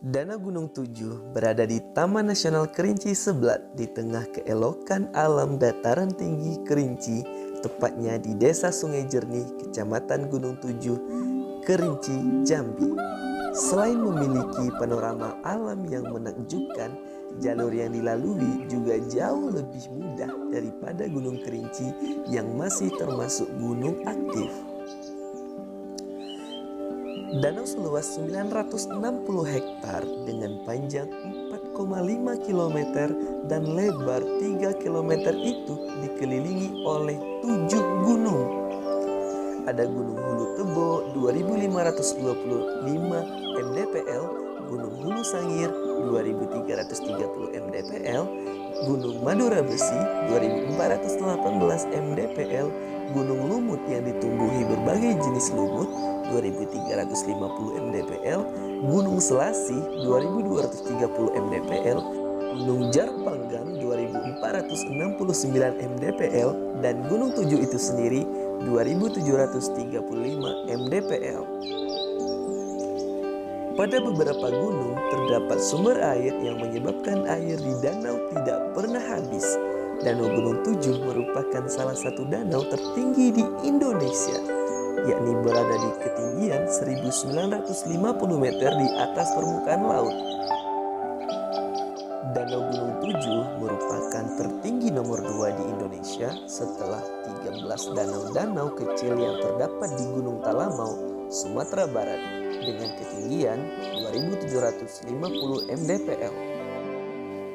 Danau Gunung Tujuh berada di Taman Nasional Kerinci Seblat di tengah keelokan alam dataran tinggi Kerinci, tepatnya di Desa Sungai Jernih, Kecamatan Gunung Tujuh, Kerinci, Jambi. Selain memiliki panorama alam yang menakjubkan, jalur yang dilalui juga jauh lebih mudah daripada Gunung Kerinci yang masih termasuk gunung aktif. Danau seluas 960 hektar dengan panjang 4,5 km dan lebar 3 km itu dikelilingi oleh 7 gunung. Ada Gunung Hulu Tebo 2525 mdpl, Gunung Hulu Sangir 2330 mdpl, Gunung Madura Besi 2418 mdpl, Gunung Lumut yang ditumbuhi berbagai jenis lumut 2350 mdpl, Gunung Selasih 2230 mdpl, Gunung Jarpanggang 2469 mdpl, dan Gunung Tujuh itu sendiri 2735 mdpl. Pada beberapa gunung terdapat sumber air yang menyebabkan air di danau tidak pernah habis. Danau Gunung Tujuh merupakan salah satu danau tertinggi di Indonesia, yakni berada di ketinggian 1950 meter di atas permukaan laut. Danau Gunung Tujuh merupakan tertinggi nomor 2 di Indonesia setelah 13 danau-danau kecil yang terdapat di Gunung Talamau, Sumatera Barat dengan ketinggian 2750 mdpl.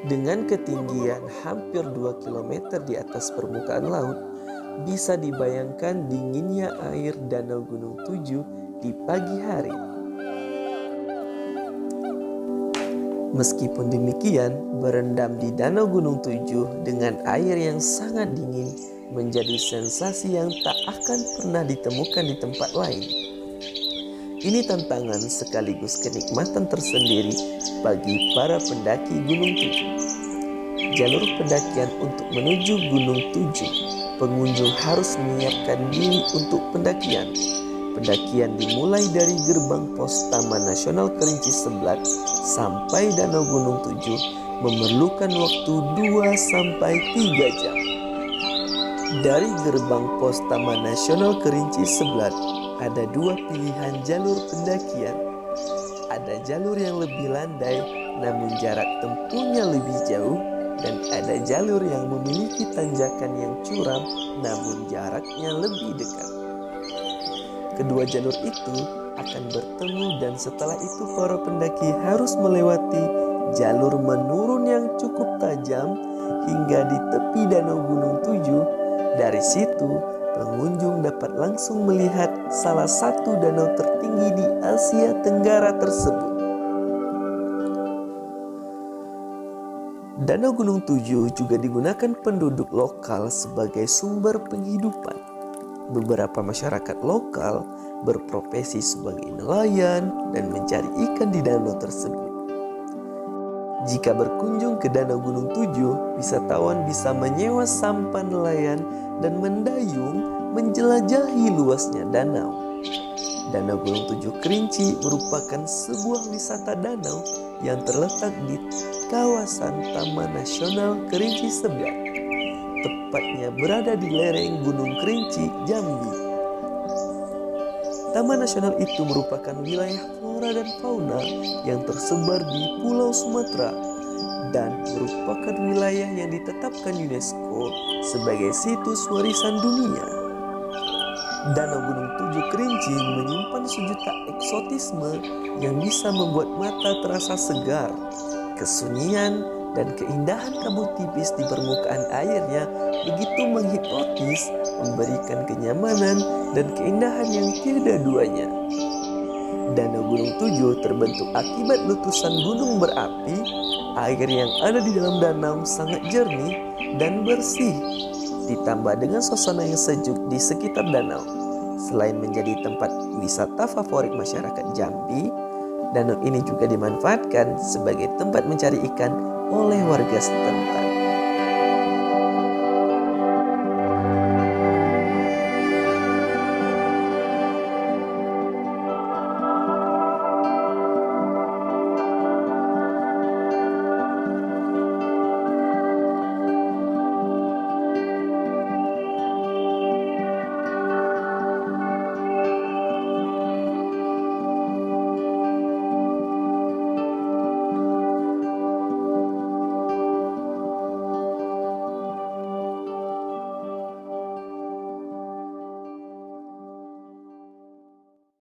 Dengan ketinggian hampir 2 km di atas permukaan laut, bisa dibayangkan dinginnya air Danau Gunung Tujuh di pagi hari. Meskipun demikian, berendam di Danau Gunung Tujuh dengan air yang sangat dingin menjadi sensasi yang tak akan pernah ditemukan di tempat lain. Ini tantangan sekaligus kenikmatan tersendiri bagi para pendaki Gunung Tujuh. Jalur pendakian untuk menuju Gunung Tujuh, pengunjung harus menyiapkan diri untuk pendakian. Pendakian dimulai dari gerbang pos Taman Nasional Kerinci Seblat sampai Danau Gunung Tujuh memerlukan waktu 2-3 jam. Dari gerbang pos Taman Nasional Kerinci Seblat ada 2 pilihan jalur pendakian. Ada jalur yang lebih landai namun jarak tempuhnya lebih jauh, dan ada jalur yang memiliki tanjakan yang curam namun jaraknya lebih dekat. Kedua jalur itu akan bertemu dan setelah itu para pendaki harus melewati jalur menurun yang cukup tajam hingga di tepi Danau Gunung Tujuh. Dari situ pengunjung dapat langsung melihat salah satu danau tertinggi di Asia Tenggara tersebut. Danau Gunung Tujuh juga digunakan penduduk lokal sebagai sumber penghidupan. Beberapa masyarakat lokal berprofesi sebagai nelayan dan mencari ikan di danau tersebut. Jika berkunjung ke Danau Gunung Tujuh, wisatawan bisa menyewa sampan nelayan dan mendayung menjelajahi luasnya danau. Danau Gunung Tujuh Kerinci merupakan sebuah wisata danau yang terletak di kawasan Taman Nasional Kerinci Seblat, tepatnya berada di lereng Gunung Kerinci, Jambi. Taman nasional itu merupakan wilayah flora dan fauna yang tersebar di Pulau Sumatera dan merupakan wilayah yang ditetapkan UNESCO sebagai situs warisan dunia. Danau Gunung Tujuh Kerinci menyimpan sejuta eksotisme yang bisa membuat mata terasa segar. Kesunyian dan keindahan kabut tipis di permukaan airnya begitu menghipnotis, memberikan kenyamanan dan keindahan yang tiada duanya. Danau Gunung Tujuh terbentuk akibat letusan gunung berapi. Air yang ada di dalam danau sangat jernih dan bersih, ditambah dengan suasana yang sejuk di sekitar danau. Selain menjadi tempat wisata favorit masyarakat Jambi, danau ini juga dimanfaatkan sebagai tempat mencari ikan oleh warga setempat.